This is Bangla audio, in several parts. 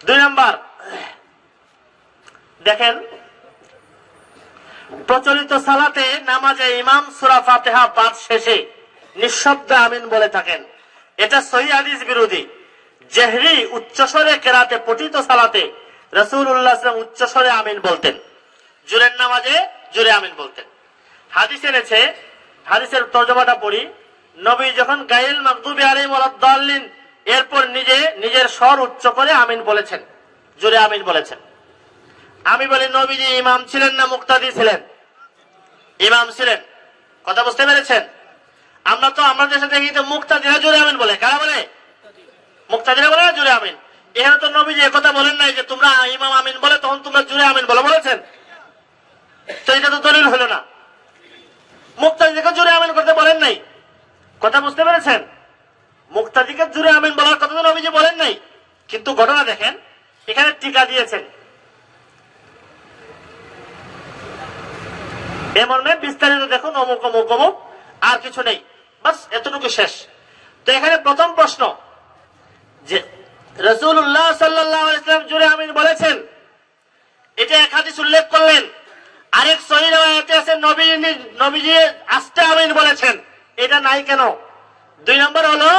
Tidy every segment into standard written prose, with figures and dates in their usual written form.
2 নাম্বার, দেখেন প্রচলিত সালাতে নামাজে ইমাম সূরা ফাতিহা পাঠ শেষে নিঃশব্দে আমিন বলে থাকেন, এটা সহিহ হাদিস বিরোধী। জেহরি উচ্চস্বরে কেরাতে পঠিত সালাতে রাসূলুল্লাহ সাল্লাল্লাহু আলাইহি ওয়াসাল্লাম উচ্চস্বরে আমিন বলতেন, জোরের নামাজে জোরে আমিন বলতেন। হাদিস এনেছে, হাদিসের তরজমাটা পড়ি। নবী যখন গায়রুল মাগদুবি আলাইহিম ওয়ালাদ-দাল্লিন এরপর নিজের স্বর উচ্চ করে আমিন বলেছেন, জোরে আমিন বলেছেন। আমি বলি নবীজি ইমাম ছিলেন না মুক্তাদি ছিলেন? ইমাম ছিলেন। কথা বুঝতে পেরেছেন? আমরা তো আমাদের দেশে দেখি তো মুক্তাদিরা জোরে আমিন বলে। কারা বলে? মুক্তাদিরা বলে জোরে আমিন। এখানে তো নবীজি একথা বলেন নাই যে তোমরা ইমাম আমিন বলে তখন তোমরা জোরে আমিন বলে, বলেছেন? তো এটা তো দলিল হলো না। মুক্তাদিকে জোরে আমিন করতে বলেন নাই। কথা বুঝতে পেরেছেন? মুক্তাদিকে জোরে আমিন বলার কথা তো নবীজি বলেন নাই, কিন্তু ঘটনা দেখেন এখানে টিকা দিয়েছেন। এমন বিস্তারিত দেখুন, অমুক অমুক অমুক, আর কিছু নেই, বাস এতটুকু শেষ। তো এখানে প্রথম প্রশ্ন যে রাসূলুল্লাহ সাল্লাল্লাহু আলাইহি ওয়াসাল্লাম জোরে আমিন বলেছেন, এটা এক হাদিস উল্লেখ করলেন। আরেক সহিহ riwayate আছে নবীজি আস্তে আমিন বলেছেন, এটা নাই কেন? 2 নম্বর হলো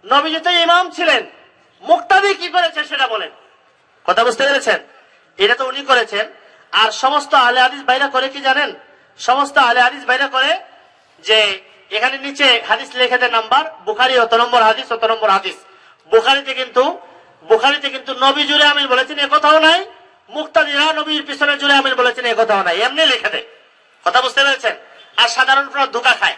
নবীজি তো ইমাম ছিলেন, মুক্তাদি কি করেছে সেটা বলেন। কথা বুঝতে পেরেছেন? এটা তো উনি করেছেন। আর সমস্ত আহলে হাদিস বাইরা করে কি জানেন? সমস্ত আহলে হাদিস বাইরা করে যে এখানে নিচে হাদিস লিখে দেয় নাম্বার, বুখারী অত নম্বর হাদিস, অত নম্বর হাদিস। বুখারীতে কিন্তু নবী জুড়ে আমিন বলেছেন এ কথাও নাই, মুক্তাদিরা নবীর পিছনে জুড়ে আমিন বলেছেন এ কথাও নাই, এমনি লিখে দেয়। কথা বুঝতে পেরেছেন? আর সাধারণ ধোঁকা খায়।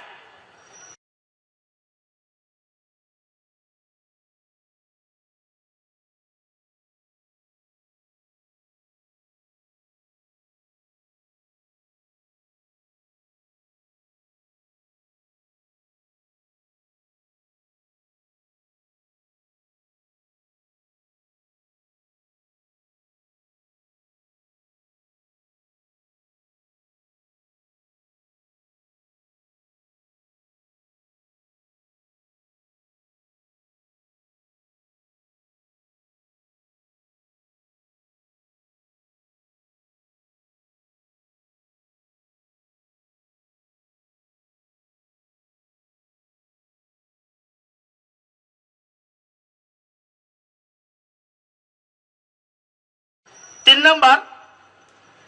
তিন নাম্বার,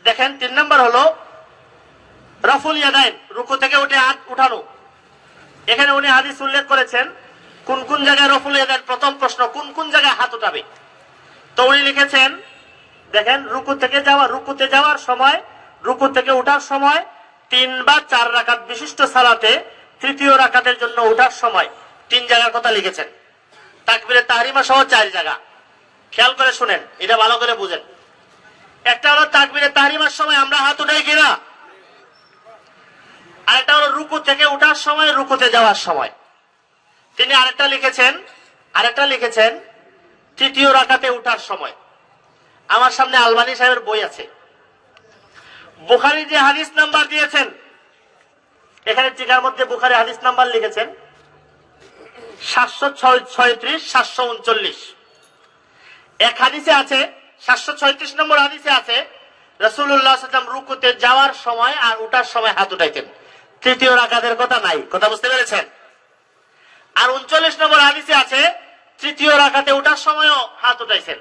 দেখেন 3 নাম্বার হলো রাফুল ইয়াদাইন, রুকু থেকে উঠে হাত উঠানো। এখানে উনি হাদিস উল্লেখ করেছেন কোন কোন জায়গায় রাফুল ইয়াদাইন, প্রথম প্রশ্ন কোন কোন জায়গায় হাত উঠাবে। তো উনি লিখেছেন, দেখেন রুকুতে যাওয়ার সময়, রুকু থেকে উঠার সময়, 3 বা 4 রাকাত বিশিষ্ট সালাতে তৃতীয় রাকাতের জন্য উঠার সময় 3 জায়গার কথা লিখেছেন। তাকবীরে তাহরিমা সহ 4 জায়গা। খেয়াল করে শুনেন, এটা ভালো করে বুঝেন। একটা হলো তাকবীরে তাহরিমার সময় আমরা হাত উঠাই কিনা, আরেকটা হলো রুকু থেকে উঠার সময়, রুকুতে যাওয়ার সময়। তিনি আরেকটা লিখেছেন তৃতীয় রাকাতে উঠার সময়। আমার সামনে আলবানী সাহেবের বই আছে, বুখারী যে হাদিস নাম্বার দিয়েছেন, এখানে টিকার মধ্যে বুখারী হাদিস নাম্বার লিখেছেন 736, 739। এক হাদিসে আছে 736 নম্বর হাদিসে আছে রাসূলুল্লাহ সাল্লাল্লাহু আলাইহি ওয়াসাল্লাম রুকুতে যাওয়ার সময় আর উঠার সময় হাত উঠাইতেন, তৃতীয় রাকাতের কথা নাই। কথা বুঝতে পেরেছেন? আর 39 নম্বর হাদিসে আছে তৃতীয় রাকাতে উঠার সময়ও হাত উঠাইছেন।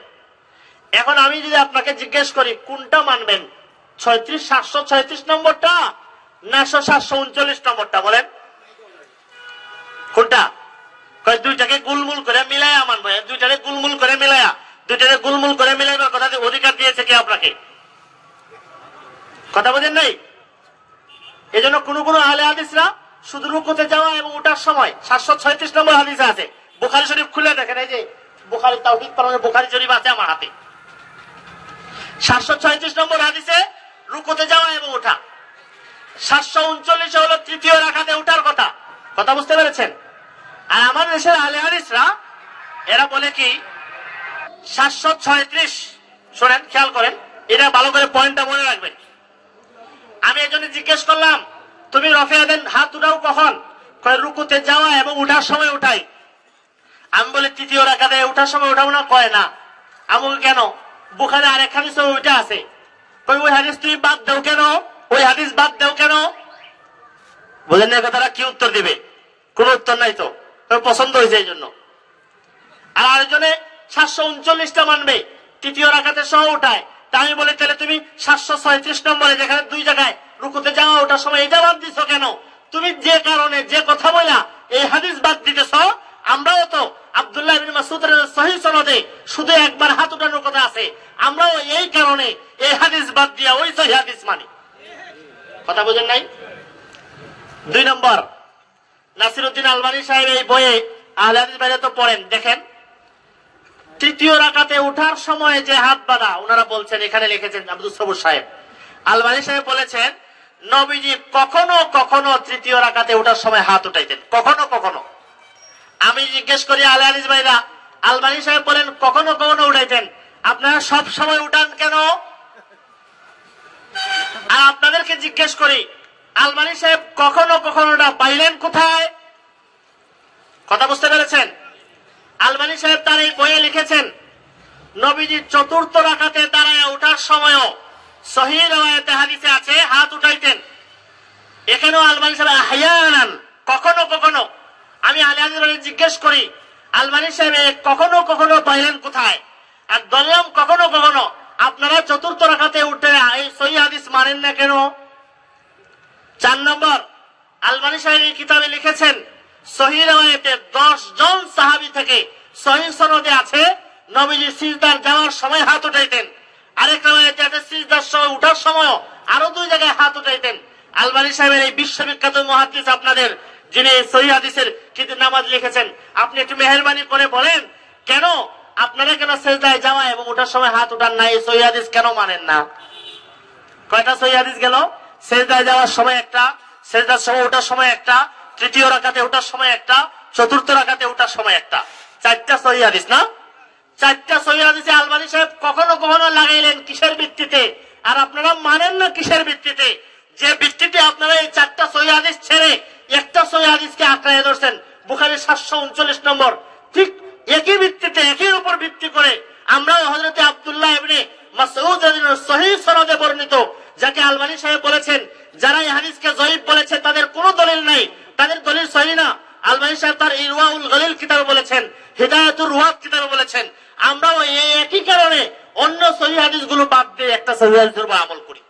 এখন আমি যদি আপনাকে জিজ্ঞেস করি কোনটা মানবেন, 736 নম্বরটা না 739 নম্বরটা, বলেন কোনটা? দুইটাকে গুলমুল করে মিলাইয়া মানবো, দুইটাকে গুলমুল করে মিলাইবার কথা অধিকার দিয়েছে কে আপনাকে? কথা বোঝেন নাই? এই জন্য কোন কোন আহলে হাদিসরা শুধু রুকুতে যাওয়া এবং উঠার সময় 736 নম্বর হাদিসে আছে। বুখারী শরীফ খুলে দেখেন, এই যে বুখারী তাওহীদ পালনের বুখারী শরীফ আছে আমার হাতে। 736 নম্বর হাদিসে রুকুতে যাওয়া এবং উঠা, 739 হলো তৃতীয় রাকাতে উঠার কথা। কথা বুঝতে পেরেছেন? আর আমার দেশের আহলে হাদিসরা এরা বলে কি 736, শোনেন খেয়াল করেন, এটা ভালো করে পয়েন্টটা মনে রাখবেন। আমি একজন জিজ্ঞেস করলাম তুমি রফে দেন হাত উঠাও কখন? কয় রুকুতে যাওয়া এবং উঠার সময় উঠাই। আমি বলি তৃতীয় রাকাতে উঠার সময় উঠাও না? কয় না, আমাকে কেন বুখারী আরেক হাদিস ওইটা আছে, ওই হাদিস তুমি বাদ দাও কেন, ওই হাদিস বাদ দাও কেন? বুঝেন না কথাটা? কি উত্তর দিবে? কোন উত্তর নাই তো, পছন্দ হয়েছে এই জন্য। আর আরেকজনে 739টা মানবে, তৃতীয় রাকাতে সহ উঠায়। তা আমি বলি তাহলে তুমি 736 নম্বরে যেখানে 2 জায়গায় রুকুতে যাওয়া ওটার সময় এটা বাদ দিছো কেন? তুমি যে কারণে যে কথা বলা এই হাদিস বাদ দিতেছ, আমরাও তো আব্দুল্লাহ ইবনে মাসউদের সহিহ সনদে শুধু একবার হাত উঠানোর কথা আছে, আমরাও এই কারণে এই হাদিস বাদ দিয়া ওই সহিহ হাদিস মানি। কথা বুঝেন নাই? 2 নম্বর, নাসিরউদ্দিন আলবানী সাহেব এই বইয়ে আহলে হাদিস বাইরে তো পড়েন, দেখেন তৃতীয় রাকাতে উঠার সময় যে হাত বাঁধা ওনারা বলছেন, এখানে লিখেছেন আব্দুল সবুর সাহেব, আলবানী সাহেব বলেছেন নবীজি কখনো কখনো তৃতীয় রাকাতে উঠার সময় হাত উঠাইতেন, কখনো কখনো। আমি জিজ্ঞেস করি আহলে হাদিস ভাইরা, আলবানী সাহেব বলেন কখনো কখনো উঠাইতেন, আপনারা সব সময় উঠান কেন? আর আপনাদেরকে জিজ্ঞেস করি আলবানী সাহেব কখনো কখনোটা পাইলেন কোথায়? কথা বুঝতে পেরেছেন? আলবানী সাহেব তার এই বইয়ে লিখেছেন নবীজি চতুর্থ রাকাতে দাঁড়ায় ওঠার সময়ও সহিহ riwayate হাদিসে আছে হাত উঠাইতেন। এখানেও আলবানী সাহেব আহইয়ানান কখনো কখনো। আমি আহলে হাদিসদের জিজ্ঞেস করি আলবানী সাহেব কখনো কখনো পাইলেন কোথায়? আর বললাম কখনো কখনো, আপনারা চতুর্থ রাকাতে উঠে এই সহিহ হাদিস মানেন না কেন? 4 নম্বর, আলবানী সাহেব এই কিতাবে লিখেছেন সহিহ riwayate 10 জন সাহাবী থেকে সহিহ সনদে আছে নবীজি সিজদার যাওয়ার সময় হাত উঠাইতেন। আরেক riwayate আছে সিজদার সময় উঠার সময় আরো 2 জায়গায় হাত উঠাইতেন। আলবানী সাহেবের এই বিশ্ববিখ্যাত মুহাদ্দিস আপনাদের যিনি সহিহ হাদিসের কিতাব নামাজ লিখেছেন, আপনি একটু মেহেরবানি করে বলেন কেন আপনারা কেন সিজদায় যাওয়া এবং ওঠার সময় হাত উঠান না? এই সহিহ হাদিস কেন মানেন না? কয়টা সহিহ হাদিস গেল? সিজদায় যাওয়ার সময় একটা, সিজদার সময় ওঠার সময় একটা, তৃতীয় রাকাতে ওঠার সময় একটা, চতুর্থ রাকাতে ওঠার সময় একটা, 4টা সহিহ হাদিস না? 4টা সহিহ হাদিসে আলবানী সাহেব কখনো কখনো লাগাইলেন কিসের ভিত্তিতে? আর আপনারা মানেন না কিসের ভিত্তিতে? যে ভিত্তিতে আপনারা এই 4টা সহিহ হাদিস ছেড়ে একটা সহিহ হাদিসকে আঁকড়ায় ধরছেন, বুখারী 739 নম্বর। ঠিক একই ভিত্তিতে, একই উপর ভিত্তি করে আমরা হযরত আব্দুল্লাহ ইবনে মাসউদ রাদিয়াল্লাহু সহিহ সনদে বর্ণিত, যাকে আলবানী সাহেব বলেছেন যারা এই হাদিসকে যঈফ বলেছে তাদের কোনো দলিল নাই, তাদের দলিল সহিহ না। আলবানী সাহেব তার ইরওয়াউল গলিল কিতাবে বলেছেন, হিদায়াতুর রুয়াত কিতাবে বলেছেন। আমরাও এই একই কারণে অন্য সহিহ হাদিসগুলো বাদ দিয়ে একটা সহিহ হাদিসের উপর আমল করি।